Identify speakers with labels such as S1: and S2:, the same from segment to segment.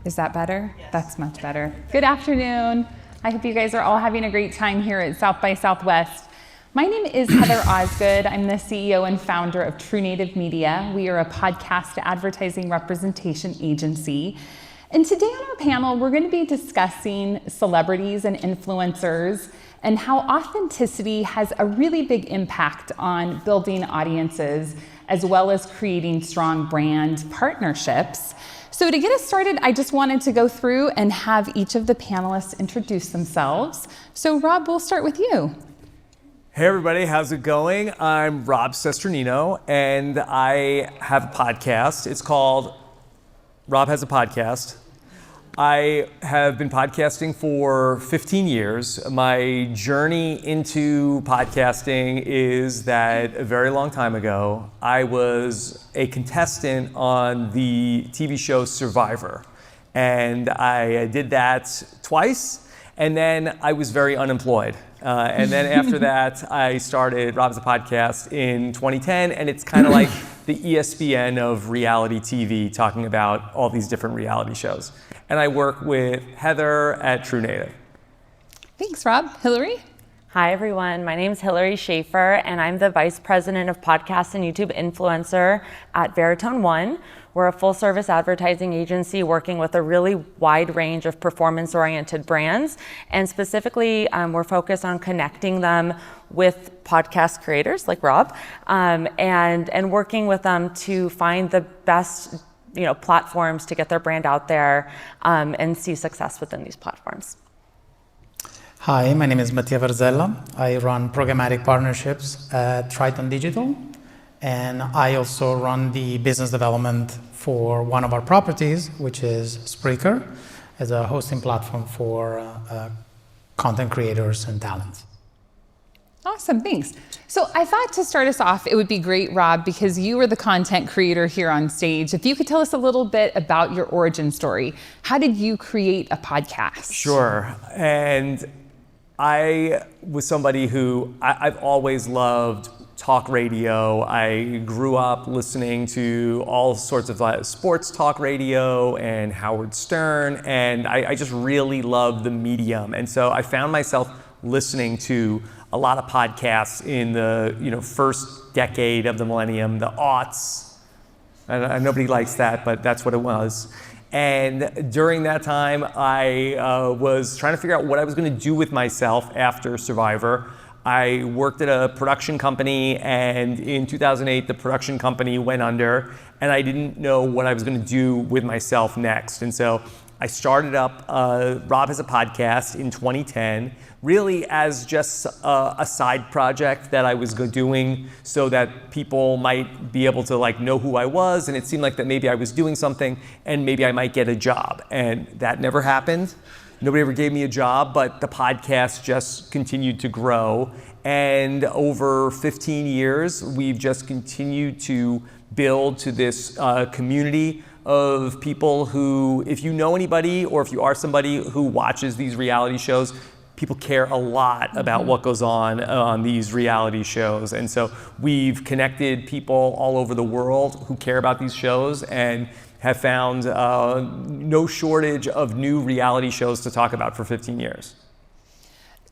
S1: Is that better? Yes. That's much better. Good afternoon. I hope you guys are all having a great time here at South by Southwest. My name is Heather Osgood. I'm the CEO and founder of True Native Media. We are a podcast advertising representation agency. And today on our panel, we're going to be discussing celebrities and influencers and how authenticity has a really big impact on building audiences as well as creating strong brand partnerships. So to get us started, I just wanted to go through and have each of the panelists introduce themselves. So Rob, we'll start with you.
S2: Hey everybody, how's it going? I'm Rob Cesterino, and I have a podcast. It's called Rob Has a Podcast. I have been podcasting for 15 years. My journey into podcasting is that a very long time ago, I was a contestant on the TV show Survivor. And I did that twice, and then I was very unemployed. And then after that, I started Rob Has a Podcast in 2010, and it's kind of like the ESPN of reality TV, talking about all these different reality shows. And I work with Heather at True Native.
S1: Thanks, Rob. Hillary?
S3: Hi, everyone. My name is Hillary Schaefer, and I'm the Vice President of Podcast and YouTube Influencer at Veritone One. We're a full-service advertising agency working with a really wide range of performance-oriented brands. And specifically, we're focused on connecting them with podcast creators like Rob, and working with them to find the best platforms to get their brand out there and see success within these platforms.
S4: Hi, my name is Mattia Varzella. I run programmatic partnerships at Triton Digital, and I also run the business development for one of our properties, which is Spreaker, as a hosting platform for content creators and talents.
S1: Awesome, thanks. So I thought to start us off, it would be great, Rob, because you were the content creator here on stage. If you could tell us a little bit about your origin story. How did you create a podcast?
S2: Sure. And I was somebody who, I've always loved talk radio. I grew up listening to all sorts of sports talk radio and Howard Stern, and I just really loved the medium. And so I found myself listening to a lot of podcasts in the first decade of the millennium, the aughts. And nobody likes that, but that's what it was. And during that time, I was trying to figure out what I was going to do with myself after Survivor. I worked at a production company, and in 2008, the production company went under, and I didn't know what I was going to do with myself next. And so I started up Rob Has a Podcast in 2010, really as just a side project that I was doing so that people might be able to know who I was, and it seemed like that maybe I was doing something and maybe I might get a job. And that never happened. Nobody ever gave me a job, but the podcast just continued to grow. And over 15 years, we've just continued to build to this community of people who, if you know anybody or if you are somebody who watches these reality shows, people care a lot about what goes on these reality shows. And so we've connected people all over the world who care about these shows and have found no shortage of new reality shows to talk about for 15 years.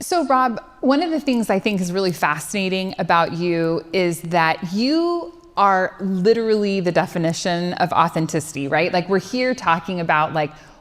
S1: So Rob, one of the things I think is really fascinating about you is that you are literally the definition of authenticity, right? We're here talking about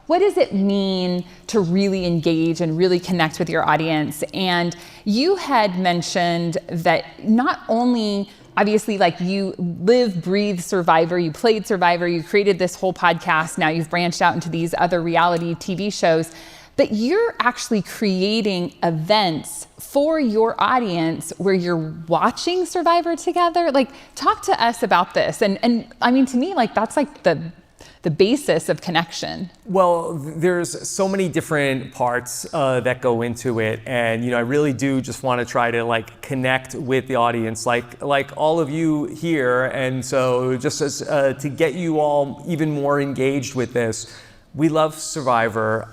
S1: what does it mean to really engage and really connect with your audience? And you had mentioned that not only, obviously, you live, breathe Survivor, you played Survivor, you created this whole podcast, now you've branched out into these other reality TV shows, but you're actually creating events for your audience where you're watching Survivor together. Talk to us about this. And I mean, to me, that's the basis of connection.
S2: Well, there's so many different parts that go into it, and I really do just want to try to connect with the audience, like all of you here. And so just as to get you all even more engaged with this, we love Survivor.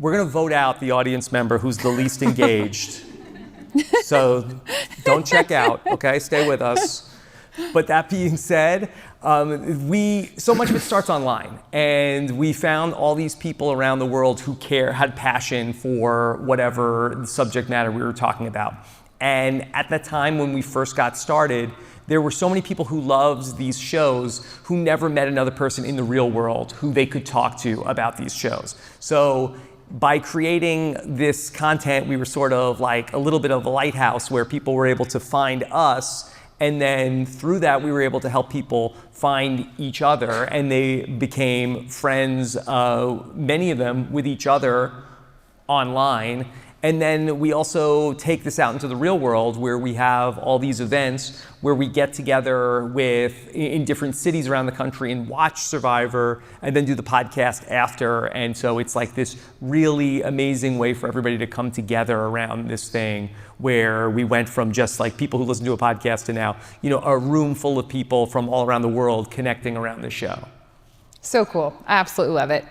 S2: We're going to vote out the audience member who's the least engaged. So don't check out, okay? Stay with us. But that being said, So much of it starts online, and we found all these people around the world who had passion for whatever the subject matter we were talking about. And at the time when we first got started, there were so many people who loved these shows who never met another person in the real world who they could talk to about these shows. So by creating this content, we were sort of like a little bit of a lighthouse where people were able to find us. And then through that, we were able to help people find each other, and they became friends, many of them, with each other online. And then we also take this out into the real world where we have all these events where we get together in different cities around the country and watch Survivor and then do the podcast after. And so it's like this really amazing way for everybody to come together around this thing where we went from just like people who listen to a podcast to now, a room full of people from all around the world connecting around the show.
S1: So cool. I absolutely love it.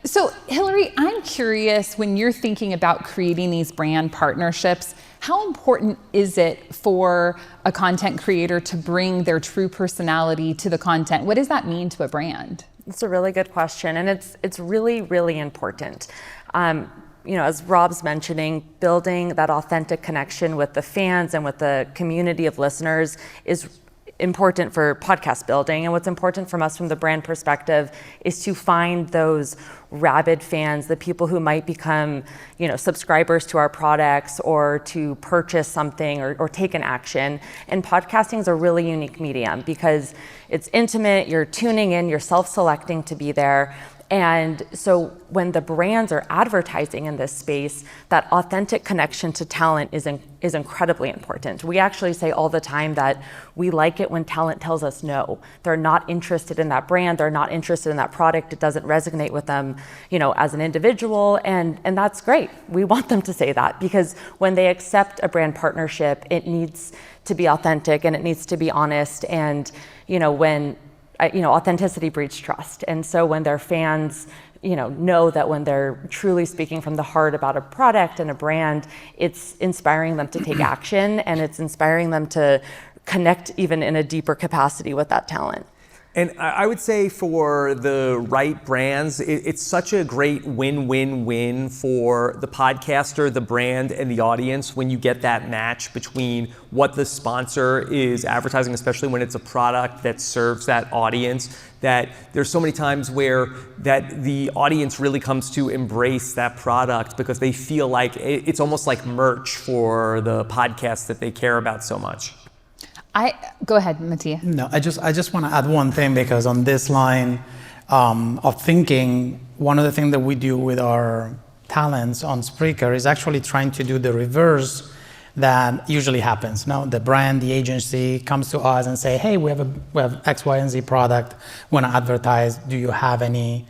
S1: So Hillary, I'm curious, when you're thinking about creating these brand partnerships, how important is it for a content creator to bring their true personality to the content? What does that mean to a brand?
S3: It's a really good question, and it's really, really important. As Rob's mentioning, building that authentic connection with the fans and with the community of listeners is important for podcast building. And what's important from us from the brand perspective is to find those rabid fans, the people who might become, subscribers to our products or to purchase something or take an action. And podcasting is a really unique medium because it's intimate, you're tuning in, you're self-selecting to be there. And so when the brands are advertising in this space, that authentic connection to talent is incredibly important. We actually say all the time that we like it when talent tells us no. They're not interested in that brand, they're not interested in that product, it doesn't resonate with them, as an individual, and that's great. We want them to say that because when they accept a brand partnership, it needs to be authentic and it needs to be honest, and authenticity breeds trust. And so when their fans, know that when they're truly speaking from the heart about a product and a brand, it's inspiring them to take action and it's inspiring them to connect even in a deeper capacity with that talent.
S2: And I would say for the right brands, it's such a great win-win-win for the podcaster, the brand, and the audience when you get that match between what the sponsor is advertising, especially when it's a product that serves that audience, that there's so many times where that the audience really comes to embrace that product because they feel like it's almost like merch for the podcast that they care about so much.
S1: Go ahead, Mattia.
S4: No, I just want to add one thing, because on this line of thinking, one of the things that we do with our talents on Spreaker is actually trying to do the reverse that usually happens. Now, the brand, the agency comes to us and say, hey, we have X, Y, and Z product, want to advertise. Do you have any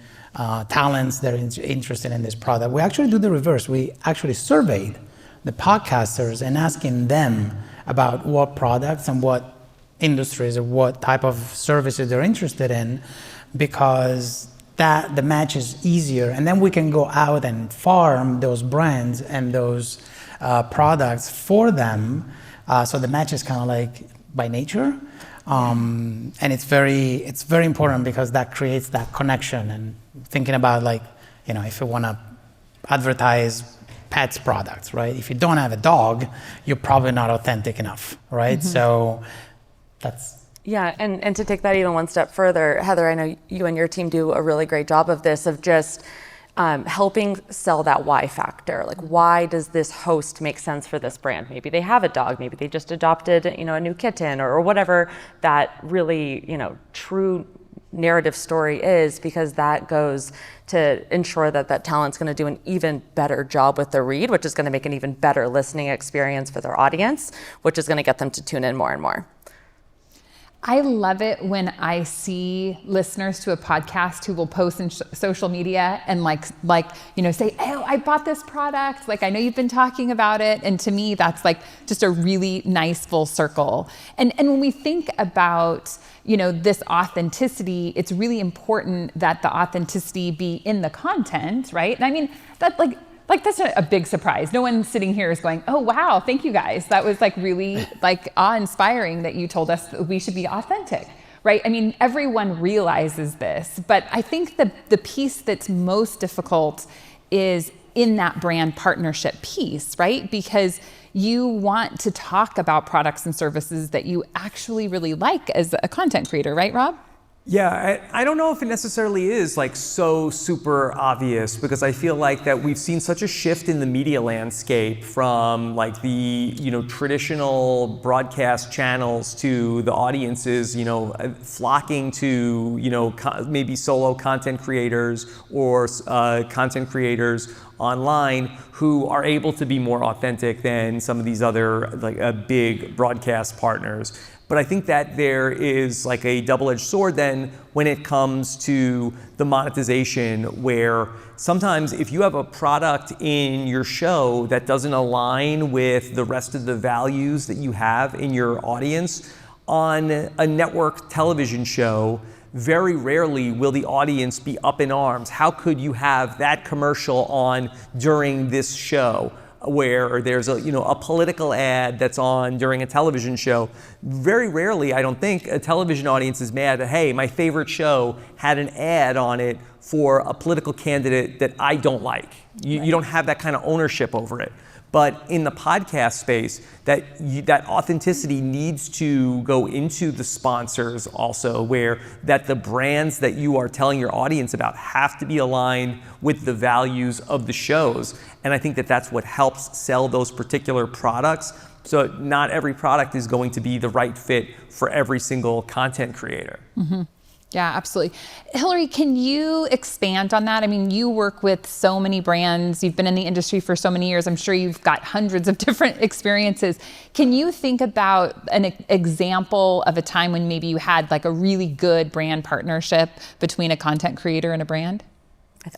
S4: talents that are interested in this product? We actually do the reverse. We actually surveyed the podcasters and asking them about what products and what industries or what type of services they're interested in, because the match is easier. And then we can go out and farm those brands and those products for them. So the match is kind of like by nature. And it's very important because that creates that connection. And thinking about if you want to advertise pets products, right? If you don't have a dog, you're probably not authentic enough, right? Mm-hmm. So that's...
S3: Yeah, and to take that even one step further, Heather, I know you and your team do a really great job of this, of just helping sell that why factor. Like, why does this host make sense for this brand? Maybe they have a dog, maybe they just adopted, a new kitten or whatever that really, true narrative story is, because that goes to ensure that talent's going to do an even better job with the read, which is going to make an even better listening experience for their audience, which is going to get them to tune in more and more.
S1: I love it when I see listeners to a podcast who will post in social media and say, oh, I bought this product. I know you've been talking about it. And to me, that's just a really nice full circle. And when we think about, this authenticity, it's really important that the authenticity be in the content, right? And I mean, that's that's a big surprise. No one sitting here is going, oh, wow, thank you guys. That was really awe-inspiring that you told us that we should be authentic. right? I mean, everyone realizes this, but I think the piece that's most difficult is in that brand partnership piece, right? Because you want to talk about products and services that you actually really like as a content creator, right, Rob?
S2: Yeah, I don't know if it necessarily is like so super obvious, because I feel like that we've seen such a shift in the media landscape from like the, traditional broadcast channels to the audiences, flocking to, maybe solo content creators or content creators online who are able to be more authentic than some of these other like big broadcast partners. But I think that there is like a double-edged sword then when it comes to the monetization, where sometimes if you have a product in your show that doesn't align with the rest of the values that you have in your audience, on a network television show, very rarely will the audience be up in arms. How could you have that commercial on during this show? Where there's a political ad that's on during a television show. Very rarely, I don't think, a television audience is mad that, hey, my favorite show had an ad on it for a political candidate that I don't like. You don't have that kind of ownership over it. But in the podcast space, that authenticity needs to go into the sponsors also, where that the brands that you are telling your audience about have to be aligned with the values of the shows. And I think that that's what helps sell those particular products. So not every product is going to be the right fit for every single content creator.
S1: Mm-hmm. Yeah, absolutely. Hillary, can you expand on that? I mean, you work with so many brands. You've been in the industry for so many years. I'm sure you've got hundreds of different experiences. Can you think about an example of a time when maybe you had like a really good brand partnership between a content creator and a brand?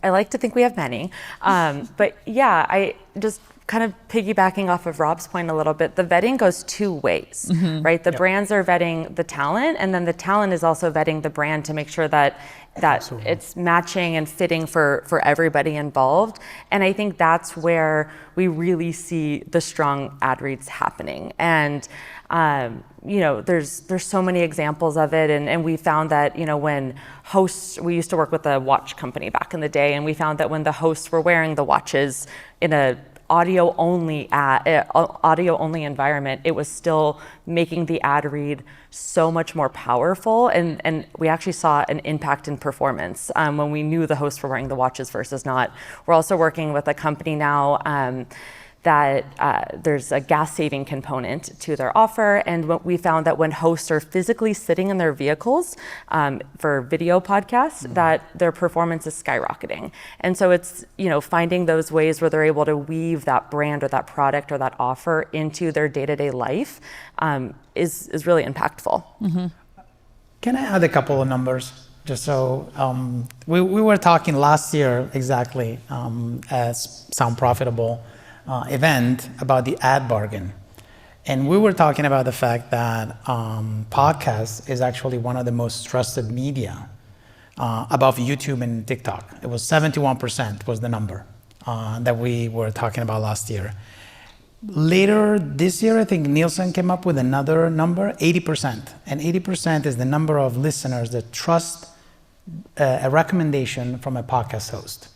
S3: I like to think we have many. But yeah, I just kind of piggybacking off of Rob's point a little bit, the vetting goes two ways, right? The brands are vetting the talent, and then the talent is also vetting the brand to make sure that it's matching and fitting for everybody involved. And I think that's where we really see the strong ad reads happening. And there's so many examples of it, and we found that when hosts, we used to work with a watch company back in the day, and we found that when the hosts were wearing the watches in a audio only environment, it was still making the ad read so much more powerful, and we actually saw an impact in performance when we knew the hosts were wearing the watches versus not. We're also working with a company now that there's a gas saving component to their offer, and what we found that when hosts are physically sitting in their vehicles for video podcasts, that their performance is skyrocketing. And so it's finding those ways where they're able to weave that brand or that product or that offer into their day-to-day life is really impactful.
S4: Mm-hmm. Can I add a couple of numbers? Just so we were talking last year exactly as Sound Profitable event about the ad bargain. And we were talking about the fact that podcast is actually one of the most trusted media above YouTube and TikTok. It was 71% was the number that we were talking about last year. Later this year, I think Nielsen came up with another number, 80%. And 80% is the number of listeners that trust a recommendation from a podcast host.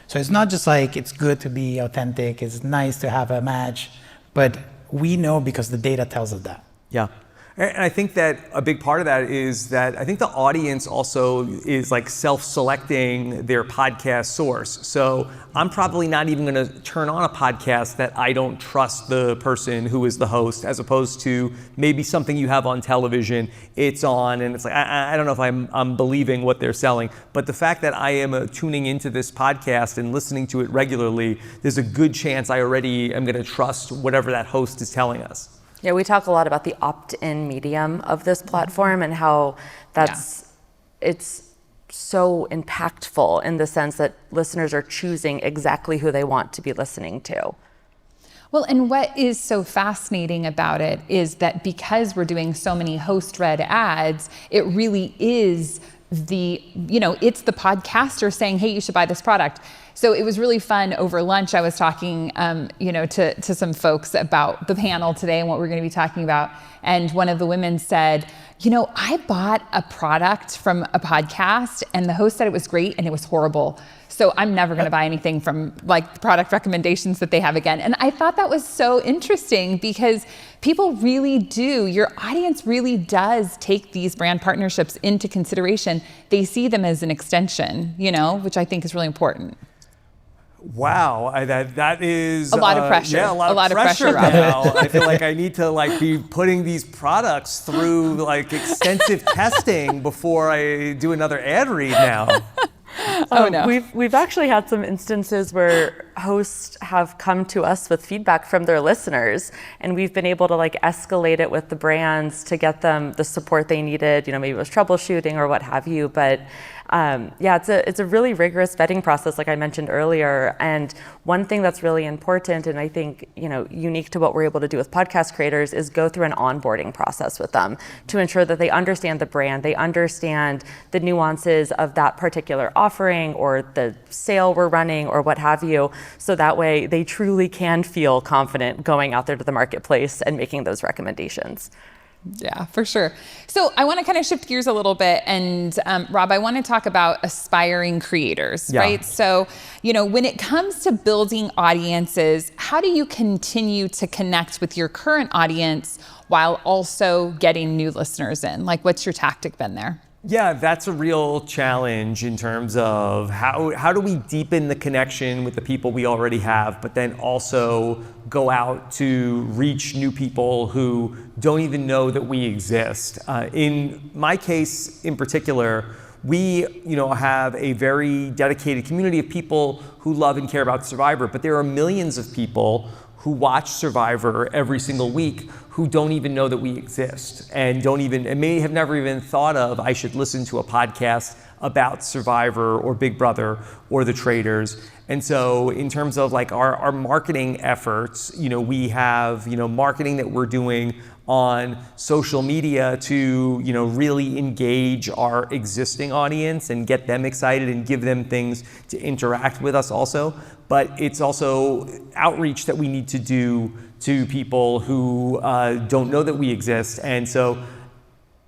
S4: So it's not just like it's good to be authentic, it's nice to have a match, but we know because the data tells us that.
S2: Yeah. And I think that a big part of that is that I think the audience also is like self-selecting their podcast source. So I'm probably not even going to turn on a podcast that I don't trust the person who is the host, as opposed to maybe something you have on television, it's on, and it's like, I don't know if I'm believing what they're selling. But the fact that I am tuning into this podcast and listening to it regularly, there's a good chance I already am going to trust whatever that host is telling us.
S3: Yeah, we talk a lot about the opt-in medium of this platform and how it's so impactful in the sense that listeners are choosing exactly who they want to be listening to.
S1: Well, and what is so fascinating about it is that because we're doing so many host-read ads, it really is it's the podcaster saying, hey, you should buy this product. So it was really fun over lunch. I was talking, to some folks about the panel today and what we're going to be talking about. And one of the women said, I bought a product from a podcast and the host said it was great and it was horrible. So I'm never going to buy anything from like product recommendations that they have again. And I thought that was so interesting because people really do, your audience really does take these brand partnerships into consideration. They see them as an extension, which I think is really important.
S2: Wow, that is
S1: a lot of pressure.
S2: Yeah, a lot of pressure
S1: Rob.
S2: now. I feel like I need to be putting these products through extensive testing before I do another ad read now.
S1: Oh no.
S3: We've actually had some instances where hosts have come to us with feedback from their listeners, and we've been able to escalate it with the brands to get them the support they needed. Maybe it was troubleshooting or what have you, but it's a really rigorous vetting process, like I mentioned earlier. And one thing that's really important, and I think unique to what we're able to do with podcast creators, is go through an onboarding process with them to ensure that they understand the brand, they understand the nuances of that particular offering or the sale we're running or what have you, so that way they truly can feel confident going out there to the marketplace and making those recommendations.
S1: Yeah, for sure. So I want to kind of shift gears a little bit. And Rob, I want to talk about aspiring creators, right? So, when it comes to building audiences, how do you continue to connect with your current audience while also getting new listeners in? What's your tactic been there?
S2: Yeah, that's a real challenge in terms of how do we deepen the connection with the people we already have, but then also go out to reach new people who don't even know that we exist. In my case in particular, we have a very dedicated community of people who love and care about Survivor, but there are millions of people who watch Survivor every single week who don't even know that we exist and may have never even thought of, I should listen to a podcast about Survivor or Big Brother or The Traitors. And so in terms of our marketing efforts, we have, marketing that we're doing on social media to, really engage our existing audience and get them excited and give them things to interact with us also. But it's also outreach that we need to do to people who don't know that we exist. And so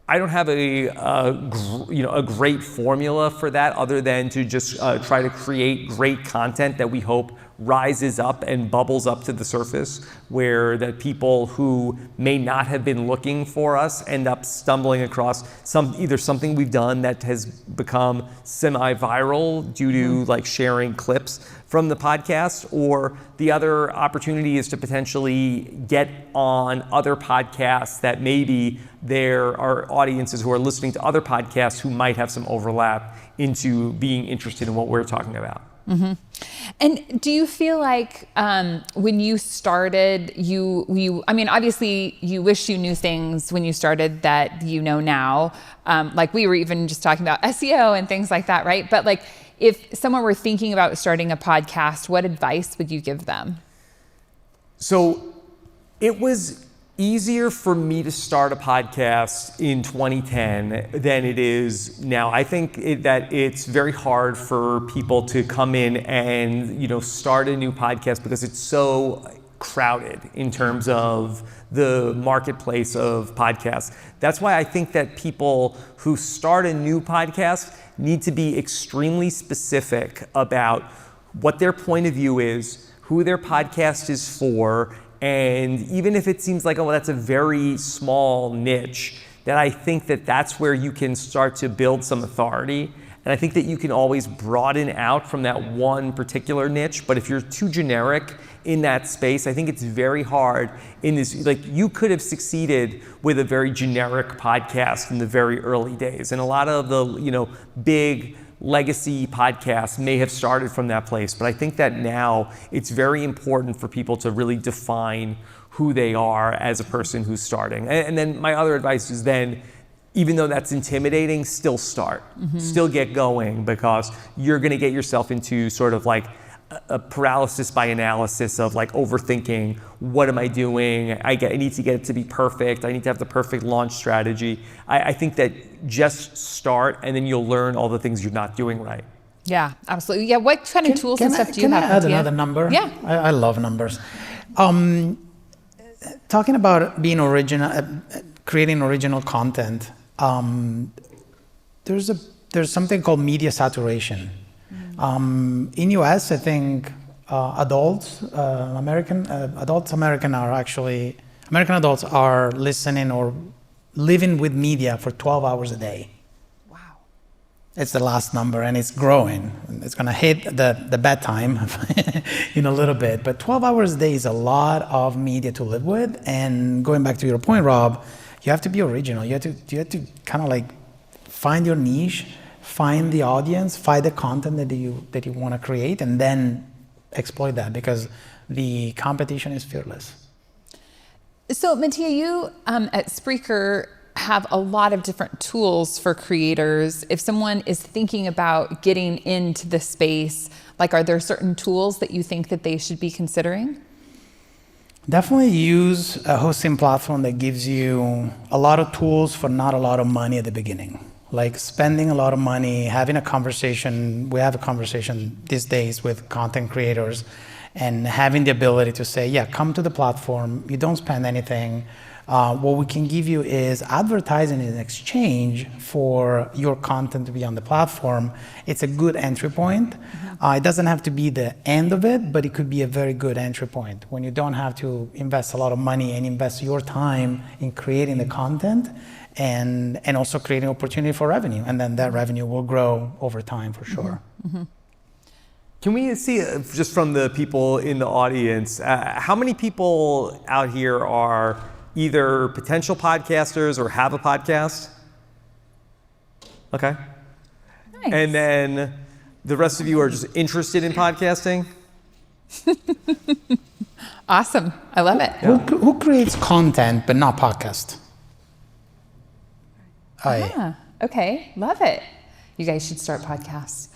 S2: I don't have a great formula for that other than to just try to create great content that we hope rises up and bubbles up to the surface, where that people who may not have been looking for us end up stumbling across either something we've done that has become semi-viral due to sharing clips from the podcast, or the other opportunity is to potentially get on other podcasts that maybe there are audiences who are listening to other podcasts who might have some overlap into being interested in what we're talking about.
S1: Mm-hmm. And do you feel like when you started, obviously you wish you knew things when you started that now, we were even just talking about SEO and things like that, right? But if someone were thinking about starting a podcast, what advice would you give them?
S2: So it was easier for me to start a podcast in 2010 than it is now. I think that it's very hard for people to come in and start a new podcast because it's so crowded in terms of the marketplace of podcasts. That's why I think that people who start a new podcast need to be extremely specific about what their point of view is, who their podcast is for, and even if it seems like, that's a very small niche, that I think that that's where you can start to build some authority. And I think that you can always broaden out from that one particular niche, but if you're too generic in that space, I think it's very hard in this, you could have succeeded with a very generic podcast in the very early days. And a lot of the, big legacy podcasts may have started from that place. But I think that now it's very important for people to really define who they are as a person who's starting. And then my other advice is then, even though that's intimidating, still start, still get going, because you're gonna get yourself into sort of a paralysis by analysis of overthinking, what am I doing? I need to get it to be perfect. I need to have the perfect launch strategy. I think that just start and then you'll learn all the things you're not doing right.
S1: Yeah, absolutely. Yeah, what kind of tools and stuff do you have?
S4: Can I add
S1: Mattia?
S4: another number?
S1: Yeah.
S4: I love numbers. Talking about being original, creating original content, there's something called media saturation. In US, I think American adults are listening or living with media for 12 hours a day.
S1: Wow.
S4: It's the last number, and it's growing. It's going to hit the bedtime in a little bit. But 12 hours a day is a lot of media to live with. And going back to your point, Rob, you have to be original. You have to kind of like find your niche, find the audience, find the content that you want to create, and then exploit that, because the competition is fearless.
S1: So Mattia, you at Spreaker have a lot of different tools for creators. If someone is thinking about getting into the space, like, are there certain tools that you think that they should be considering?
S4: Definitely use a hosting platform that gives you a lot of tools for not a lot of money at the beginning. Like spending a lot of money, having a conversation. We have a conversation these days with content creators, and having the ability to say, yeah, come to the platform, you don't spend anything. What we can give you is advertising in exchange for your content to be on the platform. It's a good entry point. It doesn't have to be the end of it, but it could be a very good entry point when you don't have to invest a lot of money and invest your time in creating the content and also creating opportunity for revenue. And then that revenue will grow over time for sure.
S2: Can we see, just from the people in the audience, how many people out here are either potential podcasters or have a podcast? Okay.
S1: Nice.
S2: And then the rest of you are just interested in podcasting?
S1: Awesome. I love it.
S4: Yeah. Who creates content but not podcast?
S1: Okay. Love it. You guys should start podcasts.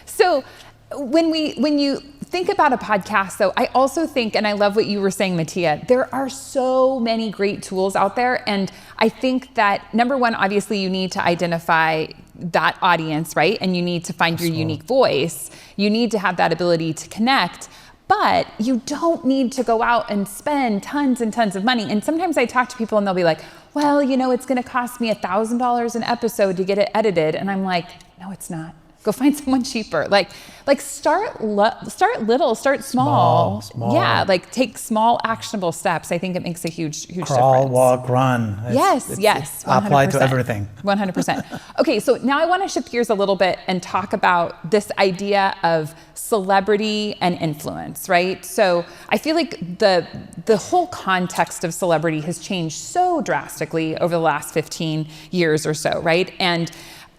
S1: So when you think about a podcast, though, I also think, and I love what you were saying, Mattia, there are so many great tools out there. And I think that, number one, obviously you need to identify that audience, right? And you need to find your unique voice. You need to have that ability to connect, but you don't need to go out and spend tons and tons of money. And sometimes I talk to people and they'll be like, well, it's going to cost me $1,000 an episode to get it edited. And I'm like, no, it's not. Go find someone cheaper. Like start little, start small. Yeah, like take small actionable steps. I think it makes a huge difference.
S4: Crawl, walk, run.
S1: Yes. 100%.
S4: Apply to everything.
S1: 100%. Okay, so now I want to shift gears a little bit and talk about this idea of celebrity and influence, right? So I feel like the whole context of celebrity has changed so drastically over the last 15 years or so, right? And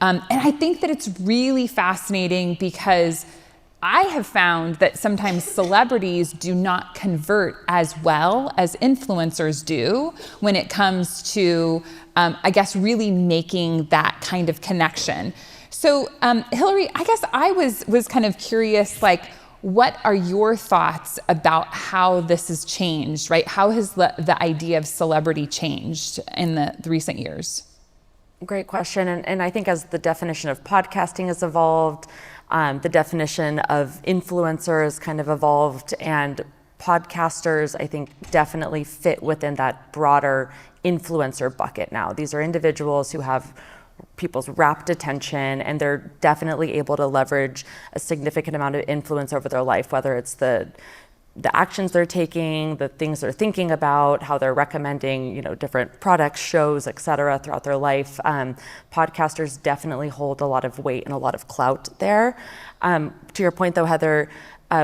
S1: I think that it's really fascinating because I have found that sometimes celebrities do not convert as well as influencers do when it comes to, I guess, really making that kind of connection. So, Hillary, I guess I was kind of curious, like, what are your thoughts about how this has changed, right? How has the idea of celebrity changed in the recent years?
S3: Great question. And I think as the definition of podcasting has evolved, the definition of influencers kind of evolved, and podcasters, I think, definitely fit within that broader influencer bucket now. These are individuals who have people's rapt attention, and they're definitely able to leverage a significant amount of influence over their life, whether it's the actions they're taking, the things they're thinking about, how they're recommending, different products, shows, et cetera, throughout their life. Podcasters definitely hold a lot of weight and a lot of clout there. To your point, though, Heather,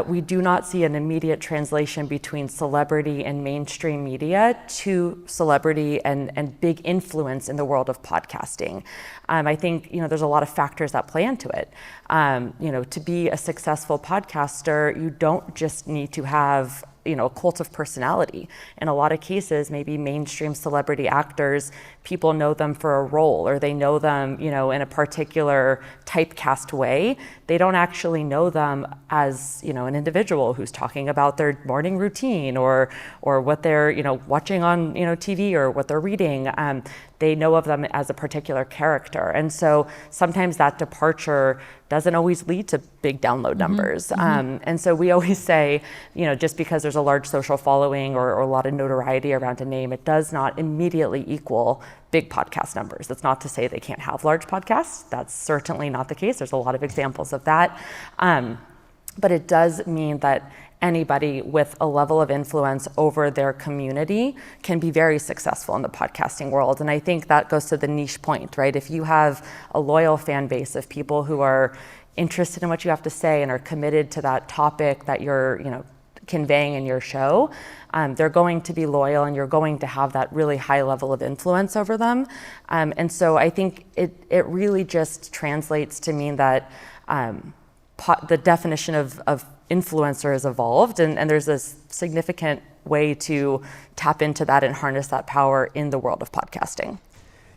S3: we do not see an immediate translation between celebrity and mainstream media to celebrity and big influence in the world of podcasting. I think there's a lot of factors that play into it. To be a successful podcaster, you don't just need to have a cult of personality. In a lot of cases, maybe mainstream celebrity actors, people know them for a role, or they know them, in a particular typecast way. They don't actually know them as, an individual who's talking about their morning routine or what they're, watching on, TV or what they're reading. they know of them as a particular character. And so sometimes that departure doesn't always lead to big download numbers. And so we always say, just because there's a large social following or a lot of notoriety around a name, it does not immediately equal big podcast numbers. That's not to say they can't have large podcasts. That's certainly not the case. There's a lot of examples of that. But it does mean that anybody with a level of influence over their community can be very successful in the podcasting world. And I think that goes to the niche point, right? If you have a loyal fan base of people who are interested in what you have to say and are committed to that topic that you're, conveying in your show, they're going to be loyal, and you're going to have that really high level of influence over them. And so I think it really just translates to mean that the definition of influencer has evolved, and there's a significant way to tap into that and harness that power in the world of podcasting.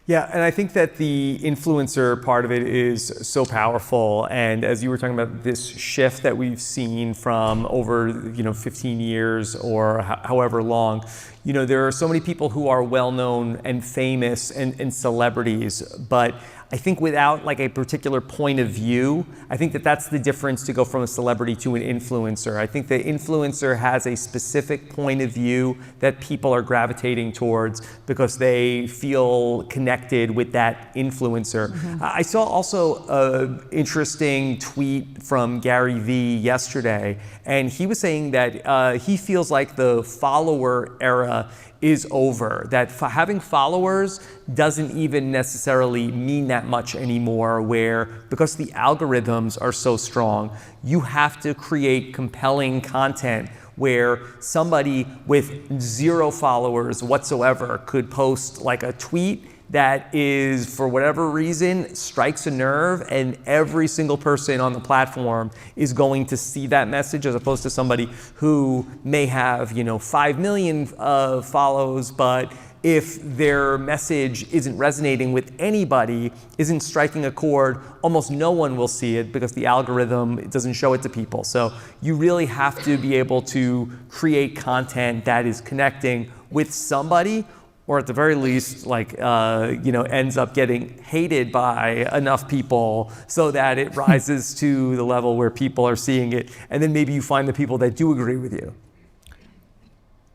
S2: Yeah, and I think that the influencer part of it is so powerful. And as you were talking about this shift that we've seen from over 15 years or however long, there are so many people who are well known and famous and celebrities, but I think without like a particular point of view, I think that that's the difference to go from a celebrity to an influencer. I think the influencer has a specific point of view that people are gravitating towards because they feel connected with that influencer. I saw also an interesting tweet from Gary Vee yesterday, and he was saying that he feels like the follower era is over, that having followers doesn't even necessarily mean that much anymore, where because the algorithms are so strong, you have to create compelling content where somebody with 0 followers whatsoever could post like a tweet that is, for whatever reason, strikes a nerve, and every single person on the platform is going to see that message, as opposed to somebody who may have 5 million follows, but if their message isn't resonating with anybody, isn't striking a chord, almost no one will see it because the algorithm doesn't show it to people. So you really have to be able to create content that is connecting with somebody, or at the very least, ends up getting hated by enough people so that it rises to the level where people are seeing it. And then maybe you find the people that do agree with you.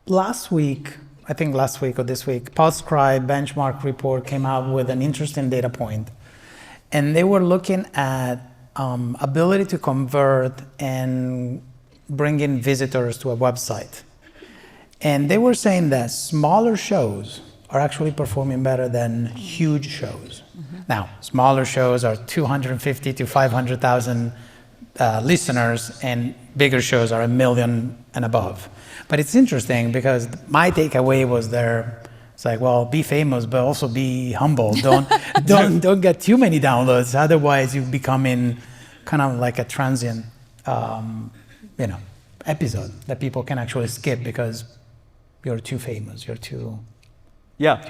S4: Last week or this week, Podscribe benchmark report came out with an interesting data point. And they were looking at ability to convert and bring in visitors to a website. And they were saying that smaller shows are actually performing better than huge shows. Now, smaller shows are 250 to 500,000 listeners, and bigger shows are 1 million and above. But it's interesting because my takeaway was it's like, well, be famous, but also be humble. Don't get too many downloads. Otherwise, you become in kind of like a transient, episode that people can actually skip because you're too famous, you're too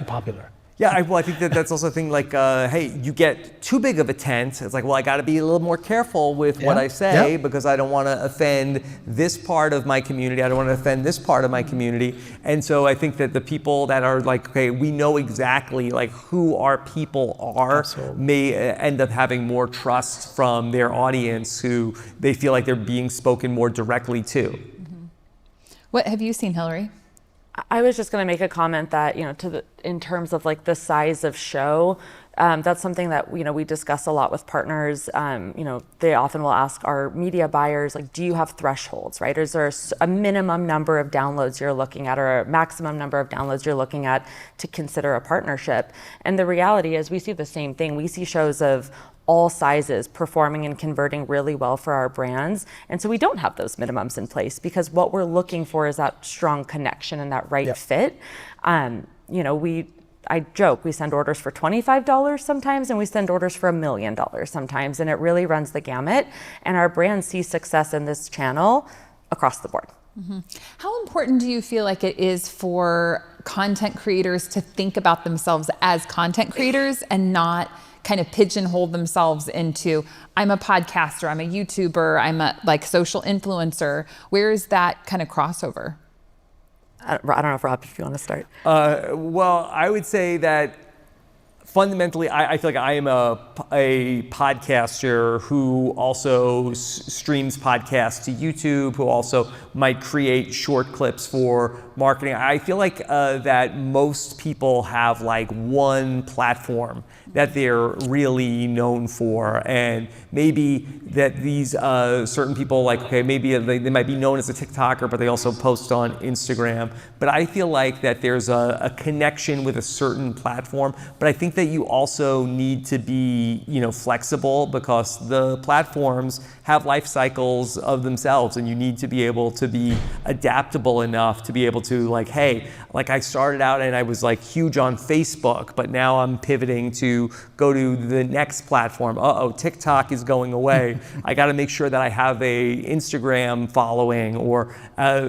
S4: popular.
S2: Yeah, I think that's also a thing like, hey, you get too big of a tent. It's like, well, I got to be a little more careful with what I say because I don't want to offend this part of my community. I don't want to offend this part of my community. And so I think that the people that are like, okay, we know exactly like who our people are, may end up having more trust from their audience who they feel like they're being spoken more directly to.
S1: What have you seen, Hillary?
S3: I was just going to make a comment that, in terms of like the size of show, that's something that, we discuss a lot with partners. They often will ask our media buyers, like, do you have thresholds, right? Is there a minimum number of downloads you're looking at or a maximum number of downloads you're looking at to consider a partnership? And the reality is we see the same thing. We see shows of all sizes performing and converting really well for our brands. And so we don't have those minimums in place because what we're looking for is that strong connection and that right fit. I joke, we send orders for $25 sometimes, and we send orders for $1 million sometimes, and it really runs the gamut. And our brands see success in this channel across the board.
S1: How important do you feel like it is for content creators to think about themselves as content creators and not kind of pigeonhole themselves into, I'm a podcaster, I'm a YouTuber, I'm a social influencer? Where is that kind of crossover?
S3: I don't know if Rob, if you want to start.
S2: Well, I would say that fundamentally, I feel like I am a podcaster who also streams podcasts to YouTube, who also might create short clips for marketing. I feel like that most people have like one platform that they're really known for, and maybe that these certain people, like, okay, maybe they might be known as a TikToker, but they also post on Instagram. But I feel like that there's a connection with a certain platform, but I think that you also need to be, flexible, because the platforms have life cycles of themselves, and you need to be able to be adaptable enough to be able to, like, hey, like I started out and I was like huge on Facebook, but now I'm pivoting to go to the next platform. TikTok is going away. I got to make sure that I have a Instagram following, or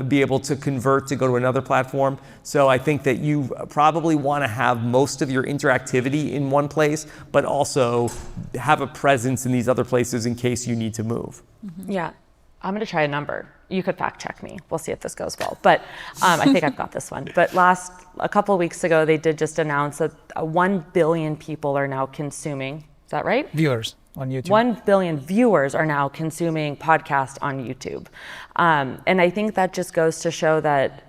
S2: be able to convert to go to another platform. So I think that you probably want to have most of your interactivity in one place, but also have a presence in these other places in case you need to move.
S3: Mm-hmm. Yeah, I'm going to try a number. You could fact check me. We'll see if this goes well. But I think I've got this one. But a couple of weeks ago, they did just announce that 1 billion people are now consuming. Is that right?
S4: Viewers on YouTube.
S3: 1 billion viewers are now consuming podcasts on YouTube. And I think that just goes to show that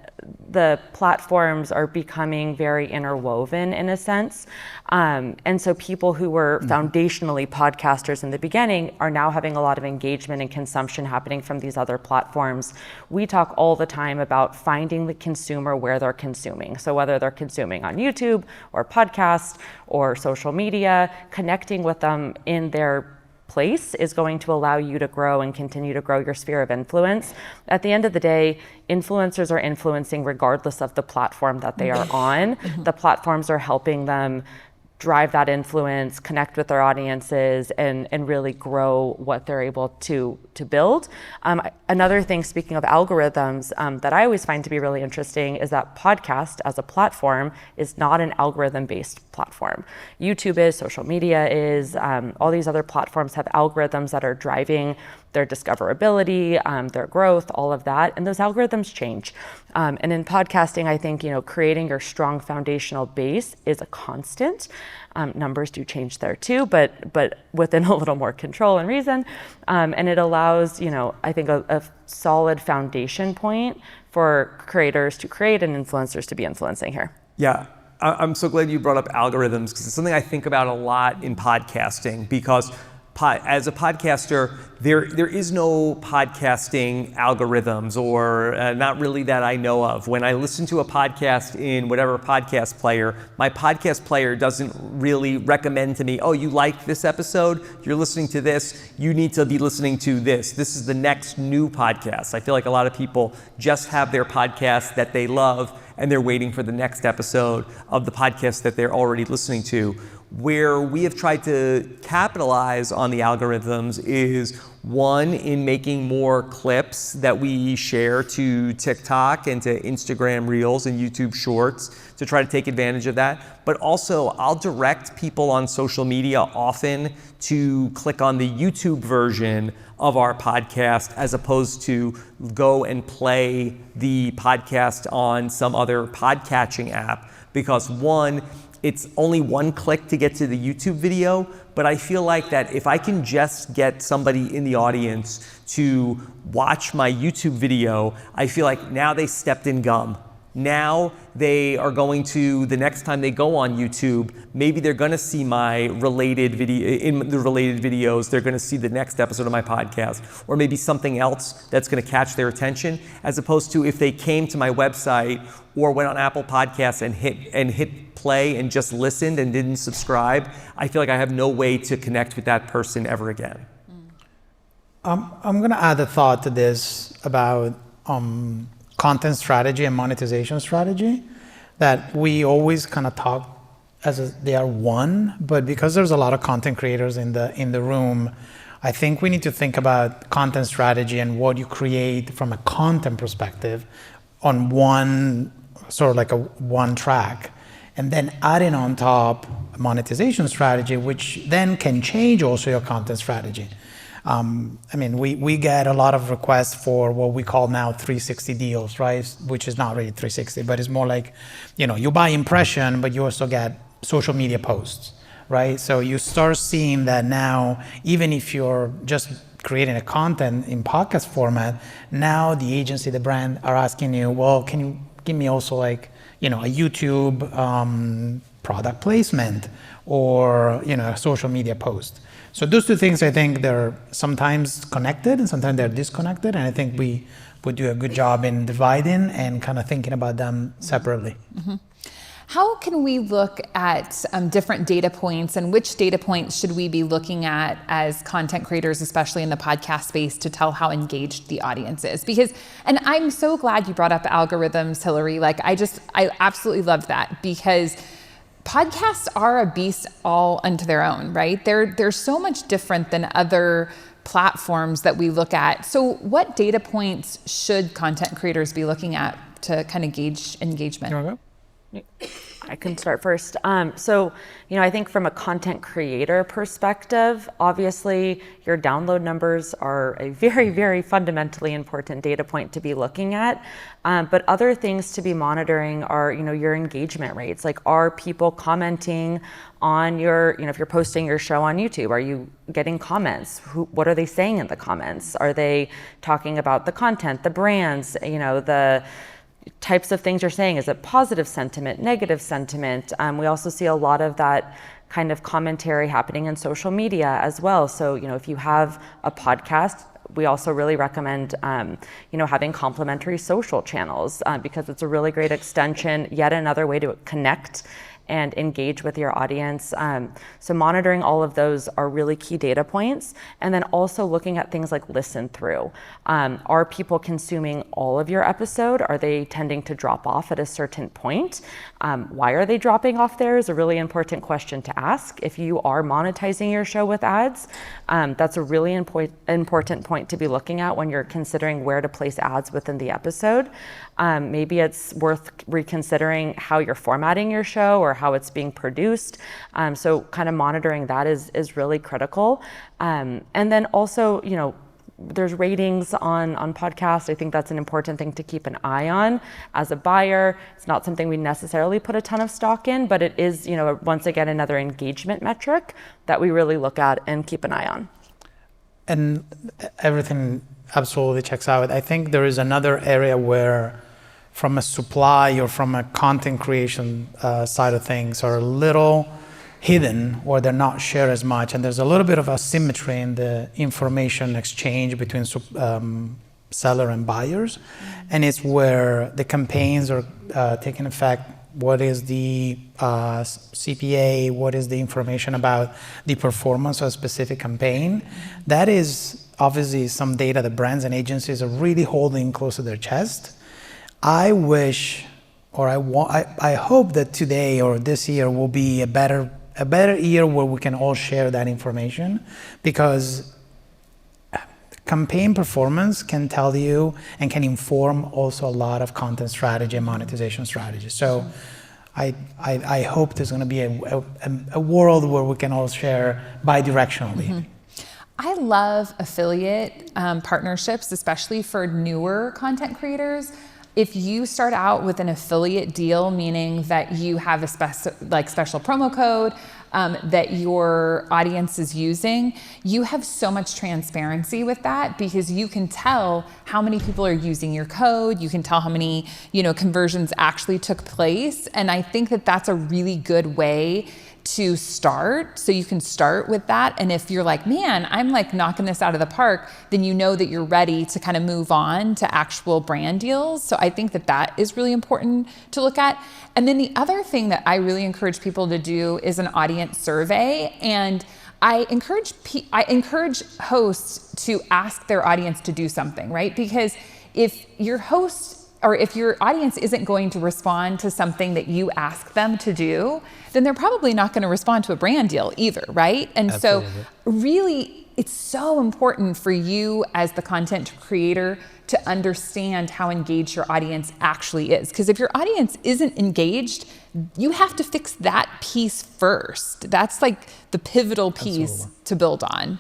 S3: the platforms are becoming very interwoven in a sense. And so people who were foundationally podcasters in the beginning are now having a lot of engagement and consumption happening from these other platforms. We talk all the time about finding the consumer where they're consuming. So whether they're consuming on YouTube or podcasts or social media, connecting with them in their place is going to allow you to grow and continue to grow your sphere of influence. At the end of the day, influencers are influencing regardless of the platform that they are on. The platforms are helping them drive that influence, connect with their audiences, and really grow what they're able to build. Another thing, speaking of algorithms, that I always find to be really interesting is that podcast as a platform is not an algorithm-based platform. YouTube is, social media is, all these other platforms have algorithms that are driving their discoverability, their growth, all of that, and those algorithms change. And in podcasting, I think creating your strong foundational base is a constant. Numbers do change there too, but within a little more control and reason. And it allows, I think a solid foundation point for creators to create and influencers to be influencing here.
S2: Yeah. I'm so glad you brought up algorithms, because it's something I think about a lot in podcasting, because as a podcaster, there is no podcasting algorithms, or not really that I know of. When I listen to a podcast in whatever podcast player, my podcast player doesn't really recommend to me, oh, you like this episode? You're listening to this, you need to be listening to this. This is the next new podcast. I feel like a lot of people just have their podcast that they love, and they're waiting for the next episode of the podcast that they're already listening to. Where we have tried to capitalize on the algorithms is, one, in making more clips that we share to TikTok and to Instagram Reels and YouTube Shorts to try to take advantage of that. But also, I'll direct people on social media often to click on the YouTube version of our podcast, as opposed to go and play the podcast on some other podcatching app. Because one, it's only one click to get to the YouTube video, but I feel like that if I can just get somebody in the audience to watch my YouTube video, I feel like now they stepped in gum. Now they are going to, the next time they go on YouTube, maybe they're going to see my related video, in the related videos, they're going to see the next episode of my podcast, or maybe something else that's going to catch their attention, as opposed to if they came to my website or went on Apple Podcasts and hit play and just listened and didn't subscribe. I feel like I have no way to connect with that person ever again.
S4: I'm going to add a thought to this about content strategy and monetization strategy, that we always kind of talk as they are one, but because there's a lot of content creators in the room, I think we need to think about content strategy and what you create from a content perspective on one, sort of like one track, and then adding on top a monetization strategy, which then can change also your content strategy. We get a lot of requests for what we call now 360 deals, right? Which is not really 360, but it's more like, you buy impression, but you also get social media posts. right? So you start seeing that now, even if you're just creating a content in podcast format, now the agency, the brand are asking you, well, can you give me also like, a YouTube product placement or, a social media post. So those two things, I think they're sometimes connected and sometimes they're disconnected. And I think we would do a good job in dividing and kind of thinking about them separately.
S1: Mm-hmm. How can we look at different data points, and which data points should we be looking at as content creators, especially in the podcast space, to tell how engaged the audience is? Because, and I'm so glad you brought up algorithms, Hillary. Like, I absolutely love that, because podcasts are a beast all unto their own, right? They're so much different than other platforms that we look at. So what data points should content creators be looking at to kind of gauge engagement?
S4: You wanna go?
S3: I can start first. So, I think from a content creator perspective, obviously your download numbers are a very, very fundamentally important data point to be looking at. But other things to be monitoring are, your engagement rates. Like, are people commenting on your, if you're posting your show on YouTube, are you getting comments? What are they saying in the comments? Are they talking about the content, the brands, the types of things you're saying? Is it positive sentiment, negative sentiment? We also see a lot of that kind of commentary happening in social media as well. So, if you have a podcast, we also really recommend, having complementary social channels because it's a really great extension, yet another way to connect and engage with your audience. So monitoring all of those are really key data points. And then also looking at things like listen through. Are people consuming all of your episode? Are they tending to drop off at a certain point? Why are they dropping off there is a really important question to ask. If you are monetizing your show with ads, that's a really important point to be looking at when you're considering where to place ads within the episode. Maybe it's worth reconsidering how you're formatting your show or how it's being produced. So kind of monitoring that is really critical. And then also, there's ratings on podcasts. I think that's an important thing to keep an eye on. As a buyer, it's not something we necessarily put a ton of stock in, but it is, once again, another engagement metric that we really look at and keep an eye on.
S4: And everything absolutely checks out. I think there is another area where, from a supply or from a content creation side of things, are a little hidden or they're not shared as much. And there's a little bit of asymmetry in the information exchange between seller and buyers. And it's where the campaigns are taking effect. What is the CPA? What is the information about the performance of a specific campaign? That is obviously some data that brands and agencies are really holding close to their chest. I wish, or I hope that today or this year will be a better year where we can all share that information, because campaign performance can tell you and can inform also a lot of content strategy and monetization strategy. So I hope there's going to be a world where we can all share bi-directionally. Mm-hmm.
S1: I love affiliate partnerships, especially for newer content creators. If you start out with an affiliate deal, meaning that you have a special promo code that your audience is using, you have so much transparency with that, because you can tell how many people are using your code. You can tell how many conversions actually took place. And I think that that's a really good way to start. So you can start with that. And if you're like, man, I'm like knocking this out of the park, then you know that you're ready to kind of move on to actual brand deals. So I think that that is really important to look at. And then the other thing that I really encourage people to do is an audience survey. And I encourage hosts to ask their audience to do something, right? Because if your host or if your audience isn't going to respond to something that you ask them to do, then they're probably not going to respond to a brand deal either, right? And Absolutely. So really, it's so important for you as the content creator to understand how engaged your audience actually is. Because if your audience isn't engaged, you have to fix that piece first. That's like the pivotal piece Absolutely. To build on.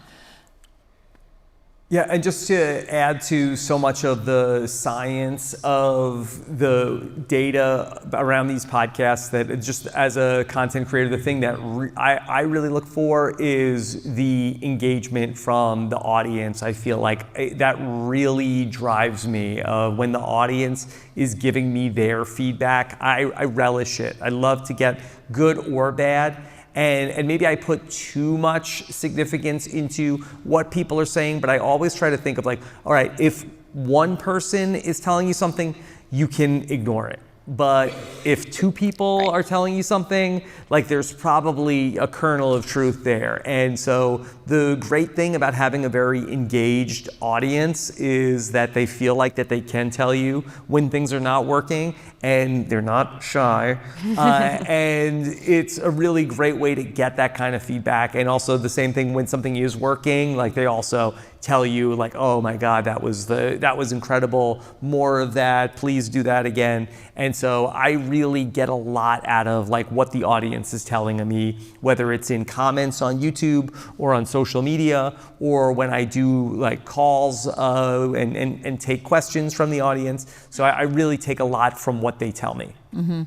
S2: Yeah, and just to add to so much of the science of the data around these podcasts, that just as a content creator, the thing that I really look for is the engagement from the audience. I feel like that really drives me. When the audience is giving me their feedback, I relish it. I love to get good or bad. And maybe I put too much significance into what people are saying, but I always try to think of like, all right, if one person is telling you something, you can ignore it. But if two people are telling you something, like there's probably a kernel of truth there. And so the great thing about having a very engaged audience is that they feel like that they can tell you when things are not working, and they're not shy. And it's a really great way to get that kind of feedback. And also the same thing when something is working, like they also tell you like, oh my God, that was incredible. More of that, please do that again. And so I really get a lot out of like what the audience is telling me, whether it's in comments on YouTube or on social media, or when I do like calls and take questions from the audience. So I really take a lot from what they tell me.
S1: Mm-hmm.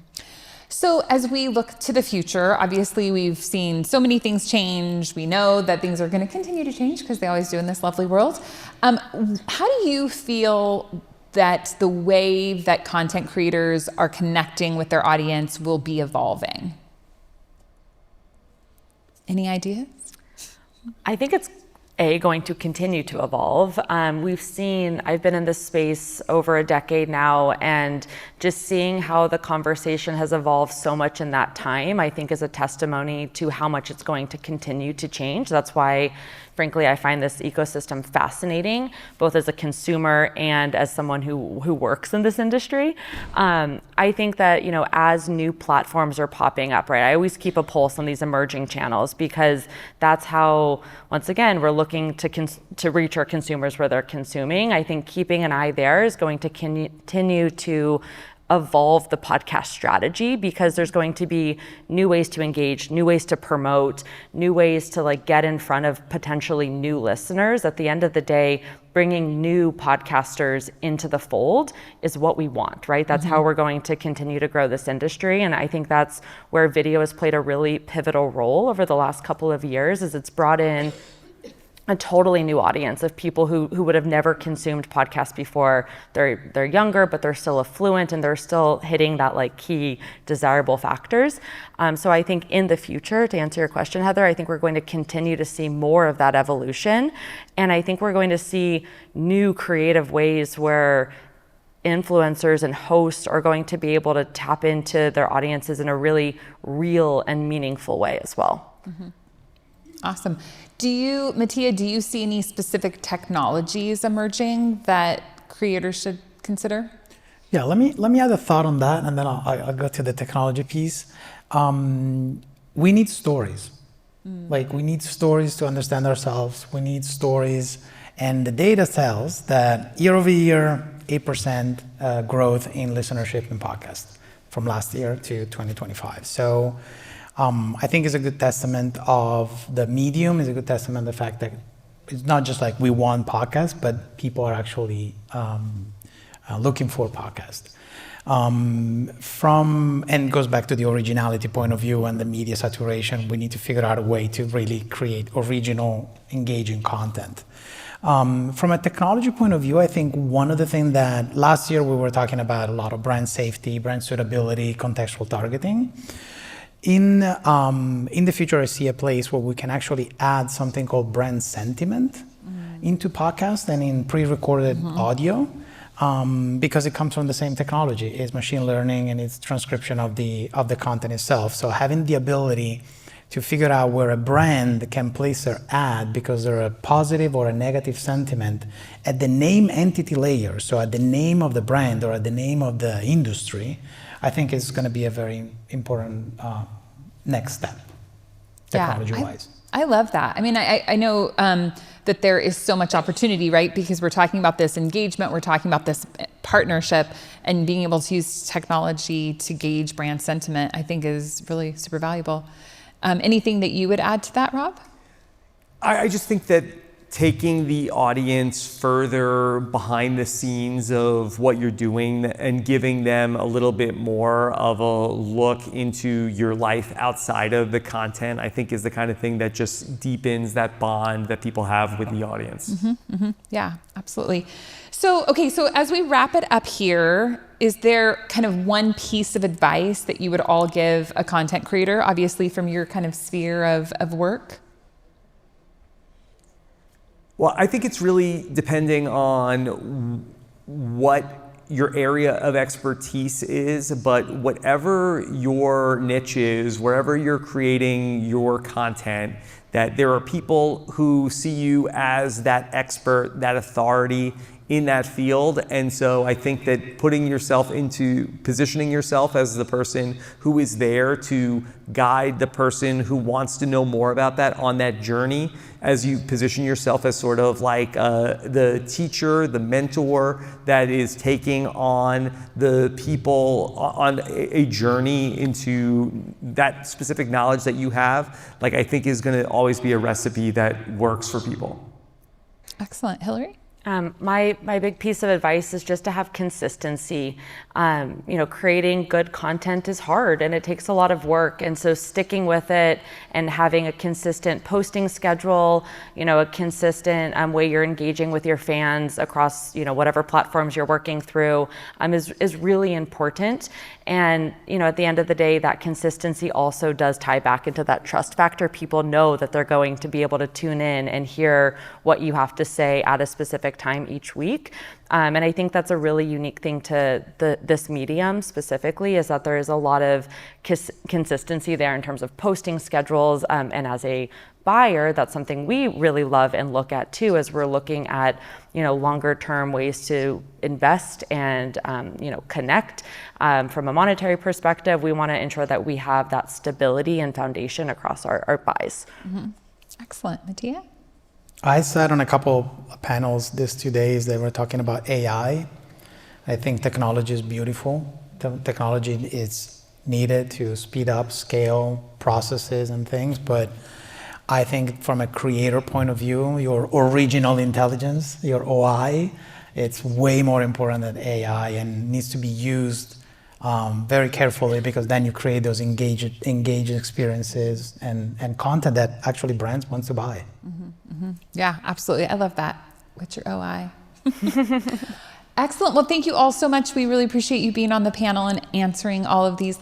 S1: So as we look to the future, obviously we've seen so many things change. We know that things are going to continue to change because they always do in this lovely world. How do you feel that the way that content creators are connecting with their audience will be evolving? Any ideas?
S3: I think it's going to continue to evolve. I've been in this space over a decade now, and just seeing how the conversation has evolved so much in that time, I think is a testimony to how much it's going to continue to change. That's why, frankly, I find this ecosystem fascinating, both as a consumer and as someone who works in this industry. I think that, as new platforms are popping up, right, I always keep a pulse on these emerging channels, because that's how, once again, we're looking to reach our consumers where they're consuming. I think keeping an eye there is going to continue to evolve the podcast strategy, because there's going to be new ways to engage, new ways to promote, new ways to like get in front of potentially new listeners. At the end of the day, bringing new podcasters into the fold is what we want, right? That's how we're going to continue to grow this industry. And I think that's where video has played a really pivotal role over the last couple of years, is it's brought in a totally new audience of people who would have never consumed podcasts before. They're younger, but they're still affluent, and they're still hitting that like key desirable factors. So I think in the future, to answer your question, Heather, I think we're going to continue to see more of that evolution. And I think we're going to see new creative ways where influencers and hosts are going to be able to tap into their audiences in a really real and meaningful way as well.
S1: Mm-hmm. Awesome. Mattia, do you see any specific technologies emerging that creators should consider?
S4: Yeah, let me add a thought on that, and then I'll go to the technology piece. We need stories. Like, we need stories to understand ourselves. We need stories, and the data tells that year over year, 8% growth in listenership in podcasts from last year to 2025. So I think it's a good testament of the medium, is a good testament of the fact that it's not just like we want podcasts, but people are actually looking for podcasts. And it goes back to the originality point of view and the media saturation. We need to figure out a way to really create original, engaging content. From a technology point of view, I think one of the things that last year we were talking about a lot of brand safety, brand suitability, contextual targeting. In the future, I see a place where we can actually add something called brand sentiment into podcasts and in pre-recorded audio, because it comes from the same technology. It's machine learning and it's transcription of the content itself. So having the ability to figure out where a brand can place their ad because they're a positive or a negative sentiment at the name entity layer, so at the name of the brand or at the name of the industry, I think it's going to be a very important next step, technology-wise.
S1: I love that. I mean, I know that there is so much opportunity, right? Because we're talking about this engagement, we're talking about this partnership, and being able to use technology to gauge brand sentiment, I think is really super valuable. Anything that you would add to that, Rob?
S2: I just think that taking the audience further behind the scenes of what you're doing and giving them a little bit more of a look into your life outside of the content, I think is the kind of thing that just deepens that bond that people have with the audience.
S1: Yeah, absolutely. So, okay, so as we wrap it up here, is there kind of one piece of advice that you would all give a content creator, obviously from your kind of sphere of work?
S2: Well, I think it's really depending on what your area of expertise is, but whatever your niche is, wherever you're creating your content, that there are people who see you as that expert, that authority in that field. And so I think that positioning yourself as the person who is there to guide the person who wants to know more about that on that journey, as you position yourself as sort of like the teacher, the mentor that is taking on the people on a journey into that specific knowledge that you have, like I think is going to always be a recipe that works for people.
S1: Excellent. Hillary?
S3: My big piece of advice is just to have consistency. Creating good content is hard and it takes a lot of work. And so sticking with it and having a consistent posting schedule, a consistent way you're engaging with your fans across, whatever platforms you're working through is really important. And, at the end of the day, that consistency also does tie back into that trust factor. People know that they're going to be able to tune in and hear what you have to say at a specific time each week. And I think that's a really unique thing to this medium specifically, is that there is a lot of consistency there in terms of posting schedules. And as a buyer, that's something we really love and look at too, as we're looking at, longer term ways to invest and, connect. From a monetary perspective, we want to ensure that we have that stability and foundation across our buys.
S1: Excellent. Mattia?
S4: I sat on a couple of panels these 2 days. They were talking about AI. I think technology is beautiful. Technology is needed to speed up, scale processes and things. But I think from a creator point of view, your original intelligence, your OI, it's way more important than AI and needs to be used very carefully, because then you create those engaged experiences and content that actually brands want to buy.
S1: Yeah, absolutely. I love that. What's your OI? Excellent. Well, thank you all so much. We really appreciate you being on the panel and answering all of these